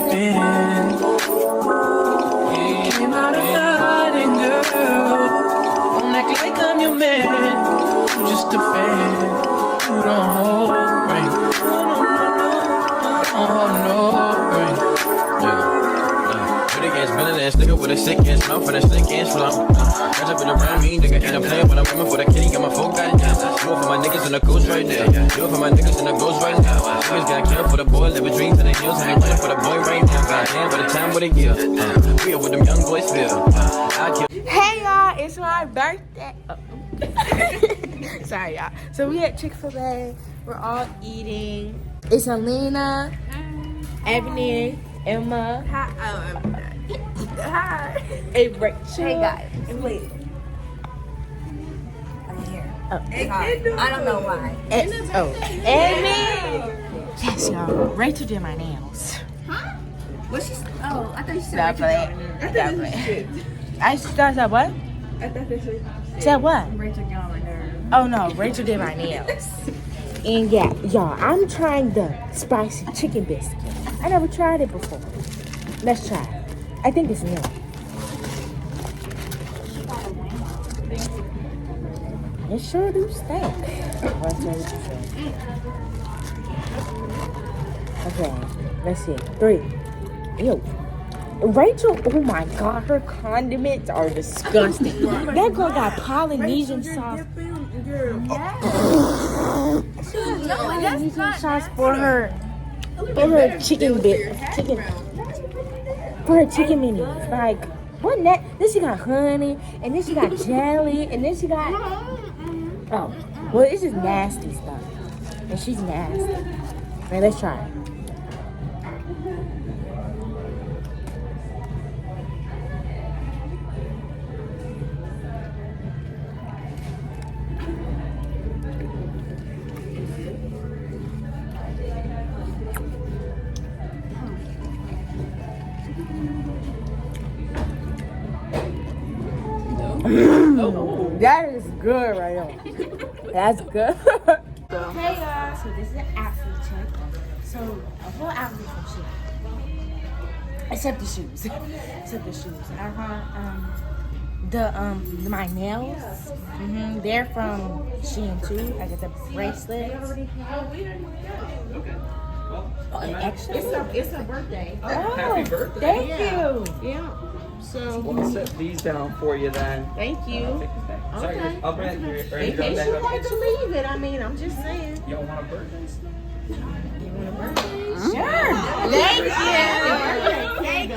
fit in. Came out of hiding, girl. Don't act like I'm your man. I'm just a fan. You don't hold right. Oh no, right. Pretty ass, better ass nigga with a sick ass mouth and a sick ass flow. Catch up in around me, nigga, and I'm playing when I'm coming for the kitty. Got my phone got down. Do it for my niggas and the ghost right there. Do it for my niggas and the ghost right now. Niggas got killed for the boy, living dreams in the hills. I ain't running for the boy right now. Goddamn, by the time of the year. We are what them young boys feel. Hey y'all, it's my birthday. Oh. Sorry y'all. So we at Chick-fil-A. We're all eating. It's Alina, Ebony, Emma. Hi. And Rachel. Hey guys. And wait. I'm here. Oh. I don't know why. Amy. Yes, y'all. Rachel did my nails. Huh? What she? Oh, I thought you said. I said what? I thought they Said what? Rachel got on my nerves. Oh no, Rachel did my nails. And yeah, y'all, I'm trying the spicy chicken biscuit. I never tried it before. Let's try it. I think it's new. It sure do stink. Okay, let's see. 3. Ew. Rachel, oh my god, her condiments are disgusting. That girl got Polynesian sauce. Polynesian sauce for her chicken for her chicken minis. Like, what next? Then she got honey, and then she got jelly, and then she got oh, well, it's just nasty stuff, and she's nasty. Alright, let's try it. That is good right now. That's good. Hey y'all, so this is an outfit check. So a whole outfit from Shein. Except the shoes. My nails. They're from Shein too. I got the bracelet. Oh, an extra. It's her birthday. Oh, happy birthday. Thank you. Yeah. So We'll set these down for you then. thank you. Sorry, Okay. I'll bring it here. In case you wanted to leave it, I mean, I'm just saying. You don't want a birthday? Sure. Thank you.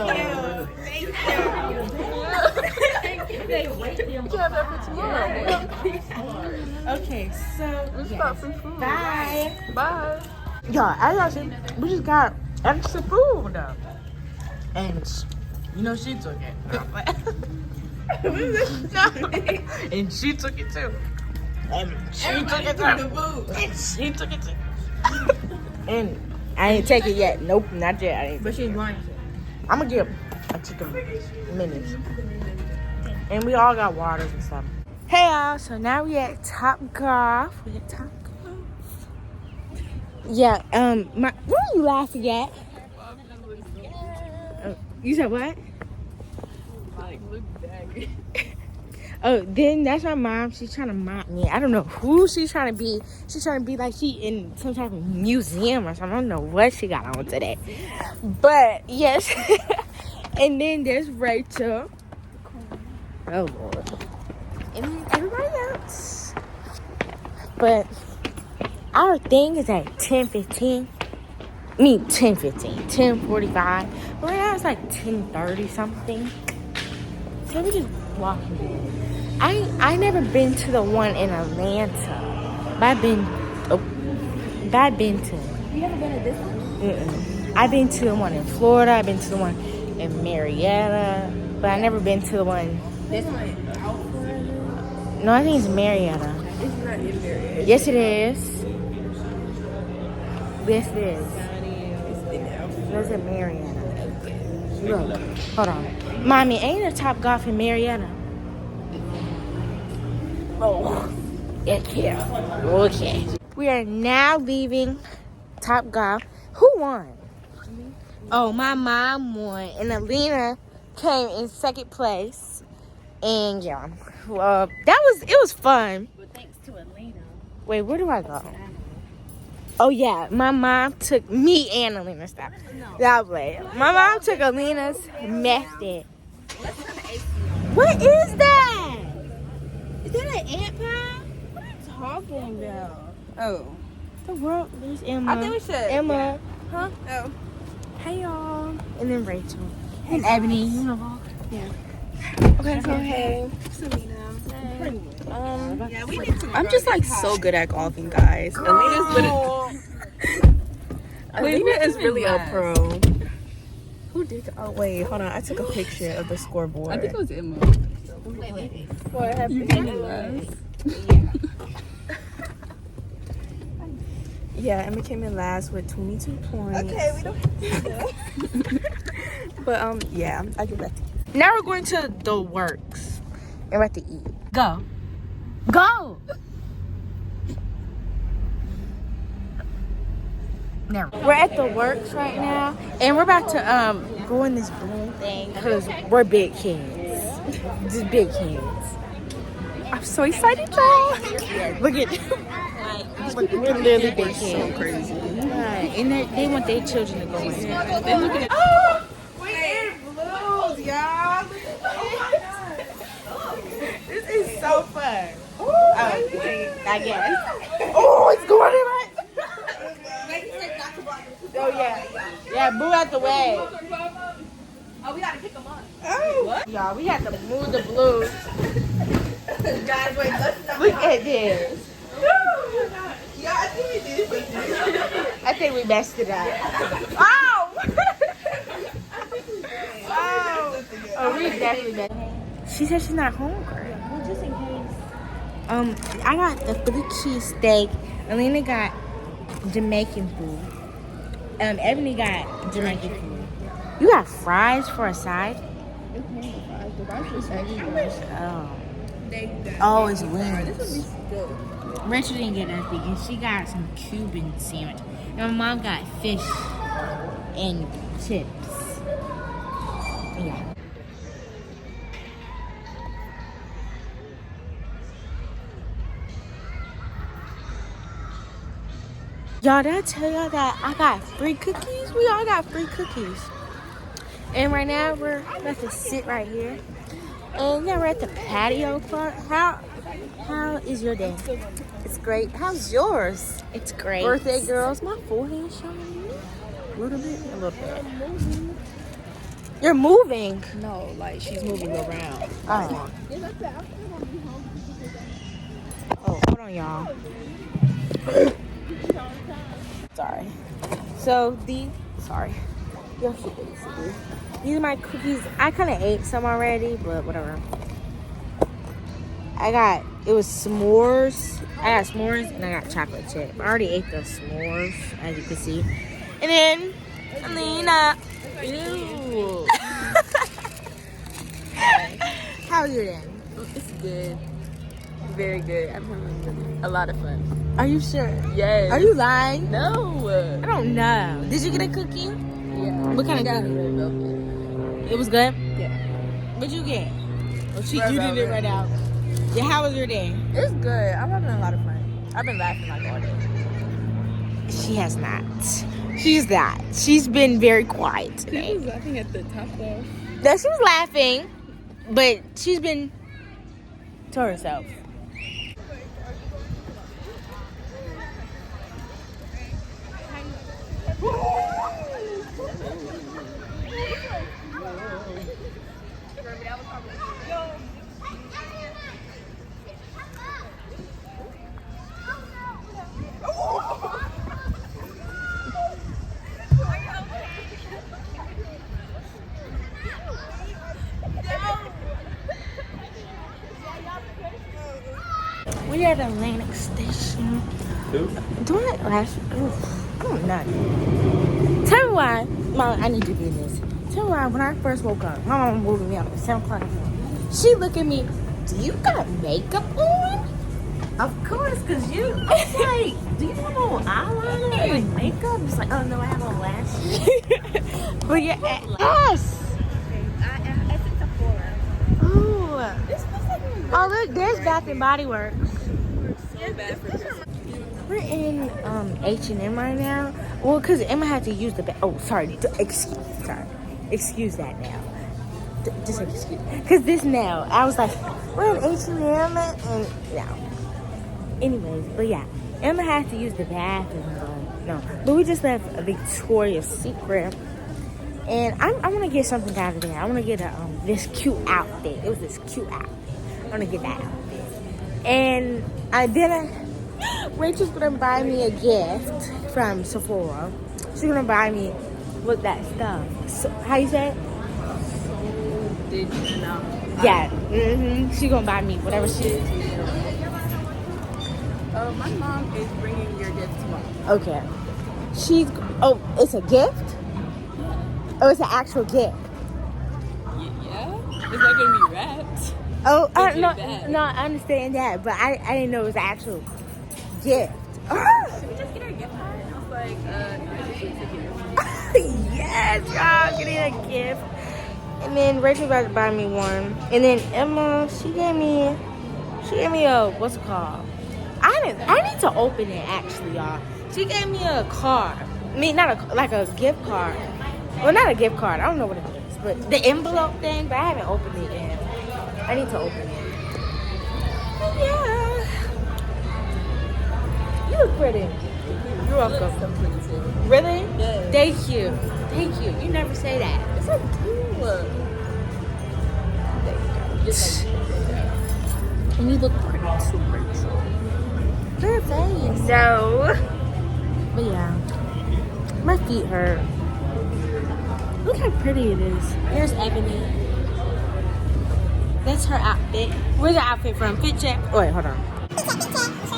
Okay, so bye. Bye. Y'all, as y'all see, we just got extra food though. And you know she took it. And she took it too. And she took it too. And I ain't take it yet. Nope, not yet. I ain't. But she's lying. I'm gonna get a chicken minutes. And we all got waters and stuff. Hey y'all, so now we at Top Golf. Yeah, where are you laughing at? You said what? Oh, then that's my mom. She's trying to mock me. I don't know who she's trying to be. She's trying to be like she in some type of museum or something. I don't know what she got on today. But, yes. And then there's Rachel. Oh, Lord. And then everybody else. But our thing is at 10:15. I mean, 10:15. 10:45. But right now it's like 10:30 something. So we just walking in. I never been to the one in Atlanta. But I've been to. You ever been to this one? I've been to the one in Florida. I've been to the one in Marietta. But I never been to the one. This one out for No, I think it's Marietta. It's not in there. Yes, it is. Yes, it is. Where's it, Marietta? Look, hold on. Mommy, ain't a Top Golf in Marietta? Oh, yeah. Okay. We are now leaving Top Golf. Who won? Oh, my mom won, and Alina came in second place. And yeah, it was fun. But thanks to Elena. Wait, where do I go? Oh yeah, my mom took me and Alina's stuff. That way, my mom took Alina's method. What is that? Is that an ant pie? What are you talking about? Oh. The world. There's Emma. I think we should. Emma. Huh? Oh. Hey, y'all. And then Rachel. And Ebony. You know. Okay, so hey. Selena. Yeah, we need to. I'm just like so good at golfing, guys. Alina is really a pro. Who did? Oh wait, hold on. I took a picture of the scoreboard. I think it was Emma. What happened? You came in last. Yeah, Emma came in last with 22 points. Okay, we don't. But yeah, I give that to you. Now we're going to the works. And we're about to eat. Go. Go. Now we're at the works right now, and we're about to go in this balloon thing because we're big kids. Just big kids. I'm so excited, y'all. Look at we're literally big kids. So crazy. Right. And they want their children to go in. They're looking at. Oh, we in blues, y'all. This is so fun. Oh, I guess. Oh, it's going in right. Oh yeah, yeah. Move out the way. Oh, we gotta pick them up. Oh, what? Y'all, we have to move the blues. Guys, wait, let's not. Look at this. Yeah, I think we did. I think we messed it up. Oh! Oh, we definitely messed it up. She said she's not hungry. Well, just in case. I got the Philly cheesesteak. Alina got Jamaican food. Ebony got Jamaican food. You got fries for a side? Oh, it's wings. Rachel didn't get nothing, and she got some Cuban sandwich. And my mom got fish and chips. Yeah. Y'all, did I tell y'all that I got free cookies? We all got free cookies. And right now, we're about to sit right here. And yeah, we're at the patio part. How is your day? It's great. How's yours? It's great. Birthday girls. My forehead showing. A little bit. A little bit. You're moving. No, like she's moving around. Oh. Oh, hold on, y'all. Sorry. So sorry. These are my cookies. I kind of ate some already, but whatever. It was s'mores. I got s'mores and I got chocolate chip. I already ate the s'mores, as you can see. And then, Alina. Ew. How's your day? It's good. Very good. I'm having a lot of fun. Are you sure? Yes. Are you lying? No. I don't know. Did you get a cookie? Yeah. What kind of got cookie? red velvet. It was good? Yeah. What'd you get? Oh, you did it right out. Yeah, how was your day? It's good. I'm having a lot of fun. I've been laughing like all day. She has not. She's not. She's been very quiet today. She was laughing at the top though. No, she was laughing, but she's been to herself. We at Atlantic Station. Do I last? I don't know. Tell me why. Mom, I need to do this. Tell me why when I first woke up, my mom woke me up at 7 o'clock. She looked at me. Do you got makeup on? Of course, because you, it's like, do you have on eyeliner and makeup? It's like, oh no, I have on lashes. But yeah, yes. Oh. Oh, look, there's Bath and Body Works. We're in H&M right now. Well, cause Emma had to use the excuse that now. Just excuse. Cause this now, I was like, we're in H&M and no. Anyways, but yeah, Emma had to use the bathroom. No, but we just left a Victoria's Secret, and I want to get something out of there. I want to get this cute outfit. It was this cute outfit. I want to get that outfit, and Rachel's gonna buy me a gift from Sephora. She's gonna buy me with that stuff. So, how you say it? Did you know? Yeah. She's gonna buy me whatever she. My mom is bringing your gift tomorrow. Okay. It's a gift? Oh, it's an actual gift. Yeah? It's not gonna be wrapped. Oh, It's no, bad. no, I understand that, but I didn't know it was an actual gift. Should we just get her a gift card? I was like, Yes, y'all, getting a gift. And then Rachel about to buy me one. And then Emma, she gave me a, what's it called? I need to open it actually, y'all. She gave me a card. I mean, not a gift card. Well, not a gift card. I don't know what it is, but the envelope thing. But I haven't opened it yet. I need to open it. But yeah, you look pretty. You're welcome. Really? Yeah. Thank you. Thank you. You never say that. it's so cute. And you look pretty too, Rachel. Good face. So, but yeah, my feet hurt. Look how pretty it is. Here's Ebony. That's her outfit. Where's the outfit from? Fit check. Oh, wait, hold on.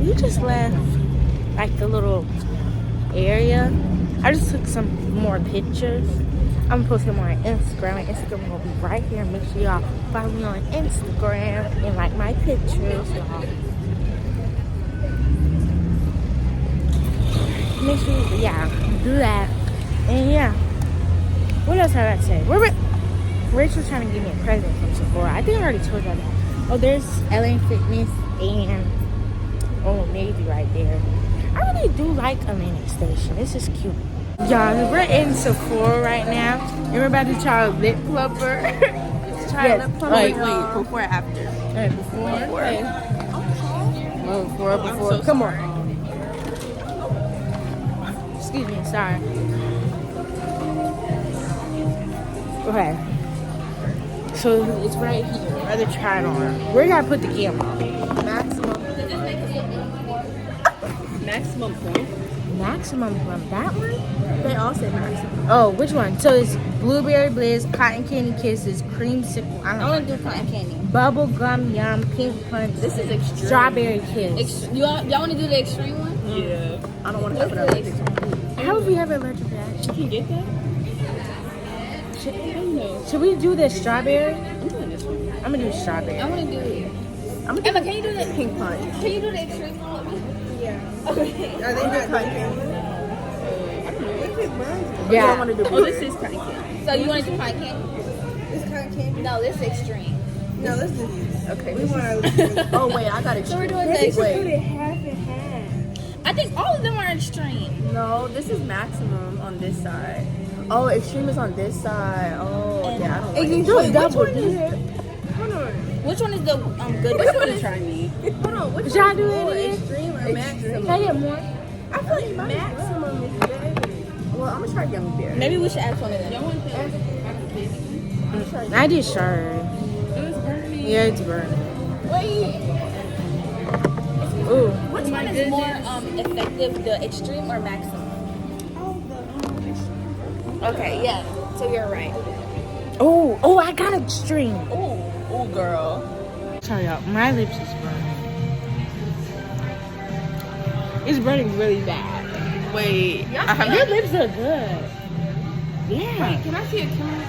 We just left like the little area. I just took some more pictures. I'm gonna post them on Instagram. My Instagram will be right here. Make sure y'all follow me on Instagram and like my pictures, y'all. Make sure you, do that. And yeah, what else have I to say? Rachel's trying to give me a present from Sephora. I think I already told y'all that. Oh, there's LA Fitness and Old Navy right there. I really do like Atlantic Station. It's just cute. Y'all, we're in Sephora right now, and we're about to try a lip plumper. Yes, Wait, before or after? Before. Okay. Before. So Come on. Excuse me, sorry. Okay. So it's right here. Rather try it on. Where did I put the camera? Maximum point. Maximum plum. That one? They all say maximum. Oh, which one? So it's blueberry bliss, cotton candy kisses, creamsicle. I want to do cotton candy. Bubble gum yum, pink punch. This is extreme. Strawberry kiss. Y'all want to do the extreme one? Yeah. I don't want to have another extreme. How would we have a allergic reaction? You can get that? Should we do the strawberry? I'm doing this one. I'm gonna do strawberry. I want to do it. Emma, can you do the pink punch? Can you do the extreme one with me? Yeah. Okay. Are they not cotton candy? Yeah. I want to do. Oh, this is cotton candy. So you want to do cotton candy? This cotton candy? No, this is extreme. No, let's do these. Okay. Oh wait, I got extreme. So we're doing the extreme. I think all of them are extreme. No, this is maximum on this side. Oh, extreme is on this side. Oh, yeah, I don't like You it. do Wait, double. which one is it? Hold on. Which one is the good? Which one is trying? Hold on, which Y'all one do is more it? extreme or maximum? Can I get more? I feel like maximum is better. Well, I'm gonna try gummy bear. Maybe we should ask one of them. I did sure. Yeah, it's burning. Wait. Ooh. Which one is more effective, the extreme or maximum? Okay, yeah. So you're right. Oh, I got extreme. Ooh, girl. Sorry, y'all. My lips is burning. It's burning really bad. Wait, Your lips are good. Yeah. can I see a camera?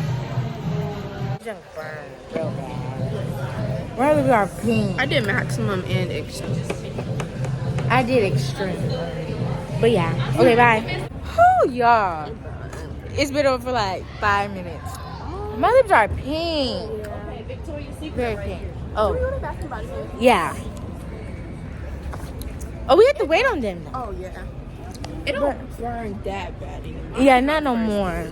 It's gonna burn real bad. My lips are pink. I did maximum and extreme. I did extreme. But yeah. Okay, bye. Oh, y'all. It's been over for like 5 minutes. My lips are pink. Okay, Victoria's Secret. Very right pink. here. Oh, Bath and Body Works. yeah. Oh, we have to wait on them now. Oh yeah. It don't burn that bad anymore. Yeah, not no more.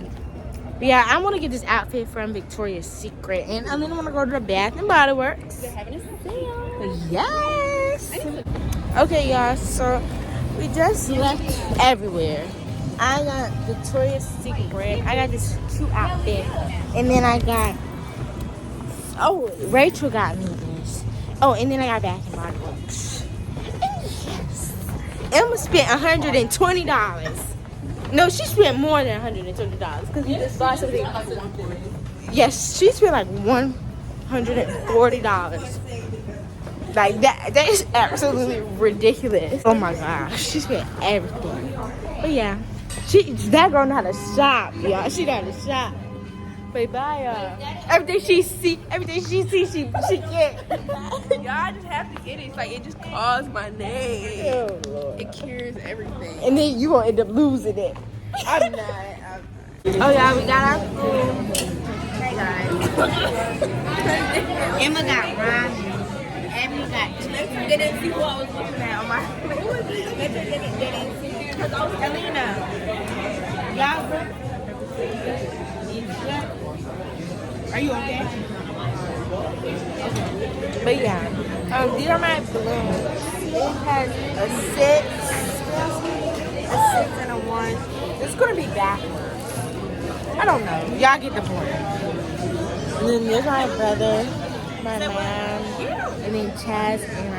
But yeah, I want to get this outfit from Victoria's Secret. And then I want to go to the Bath and Body Works. They're having a sale. Yes. Okay, y'all. So we just left everywhere. I got Victoria's Secret. I got this cute outfit, and then I got. Oh, Rachel got me this. Oh, and then I got Bath and Body Works. And yes, Emma spent $120. No, she spent more than $120 because we just bought something. Yes, she spent like $140. Like that is absolutely ridiculous. Oh my gosh, she spent everything. But yeah, that girl know how to shop, y'all. She know how to shop. But bye, y'all. Everything she see, she get. Y'all just have to get it. It's like it just calls my name. Oh Lord. It cures everything. And then you gonna end up losing it. I'm not. Oh yeah, we got our food. Hey, guys. Emma got ramen. Emma got chicken. They didn't see who I was looking at on my. They didn't see because I was Helena. Y'all good? Are you okay? But yeah, these are my balloons. It has a 6 and a 1. It's gonna be backwards. I don't know. Y'all get the point. And then there's my brother, my mom, and then Chaz and my.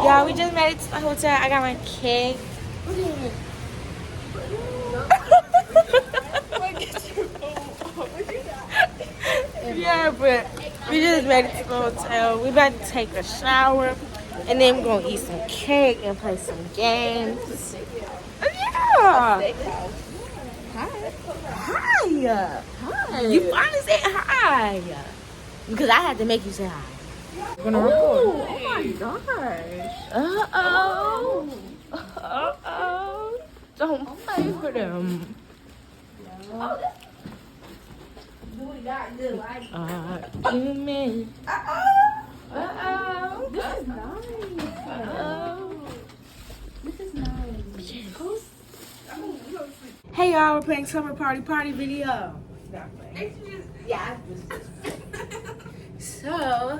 Yeah, we just made it to the hotel. I got my cake. Yeah, but we just made it to the hotel. We about to take a shower, and then we're gonna eat some cake and play some games. Yeah. Hi. Hi. You finally said hi. Because I had to make you say hi. We're gonna record. Oh my gosh. Uh-oh. Uh-oh. Don't play for them. Human. Uh-oh. This is nice. This is nice. Hey y'all, we're playing summer party video. Yeah. So,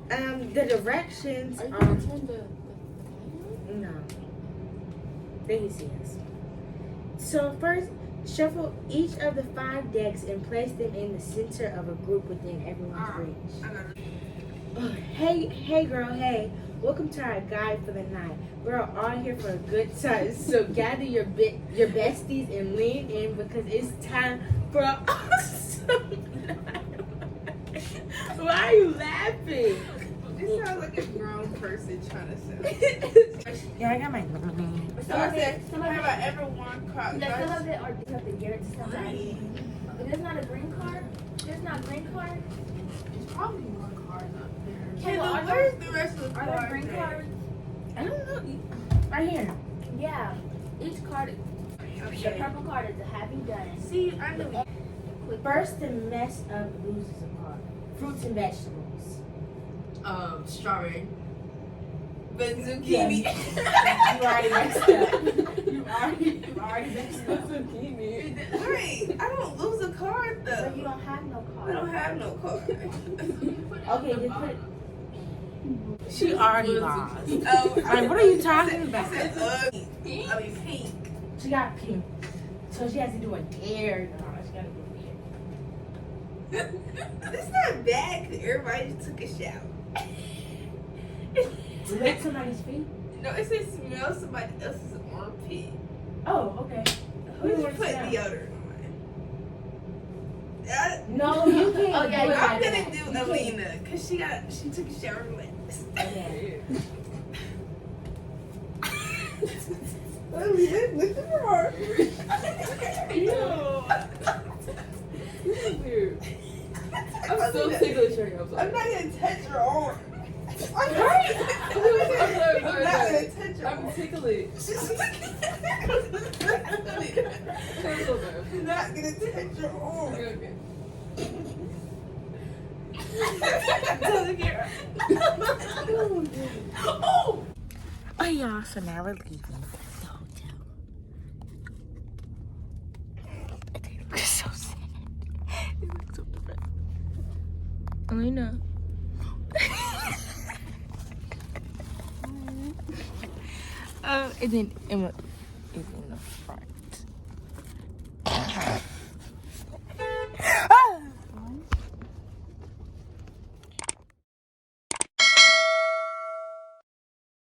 the directions are. No. They can see us. So first, shuffle each of the 5 decks and place them in the center of a group within everyone's reach. Hey girl, hey. Welcome to our guide for the night. We're all here for a good time. So gather your besties and lean in because it's time for an awesome night. Why are you laughing? This sounds like a grown person trying to sell. Yeah, I got my lemonade. Have I ever won cards? Some of it or you have to give it to somebody. If there's not a green card, there's not a green card. There's probably more cards up there. Well, Where's the rest of the Are cards? there green cards? I don't know. Right here. Yeah. Each card, the purple card is a have you done. See, I knew. First, the mess up loses a card. Fruits and vegetables. Strawberry. But zucchini. You already messed up. You already messed up. Right. I don't lose a card though. But you don't have no I card. don't have no card. Okay, just put it. She already lost. Oh, Like, what are you talking about? I mean pink. She got pink. So she has to do a dare. No, she gotta do a dare. It's not bad because everybody just took a shower. Lick somebody's feet? No, it says smell somebody else's armpit. Oh, okay. Who Who put put that? deodorant on? No, you can't. Oh yeah, do it I'm like gonna that. do You can't. Alina because she took a shower last. Okay. Alina, look at her. Weird. I'm so sick of showing up. I'm not gonna touch her arm. I'm sorry. I'm not gonna touch her I'm arm. tickling. I'm not gonna touch your arm. Okay. Oh! Oh, y'all, so now we're leaving the hotel. They look so sad. They look so depressed. Elena. And then Emma is in the front.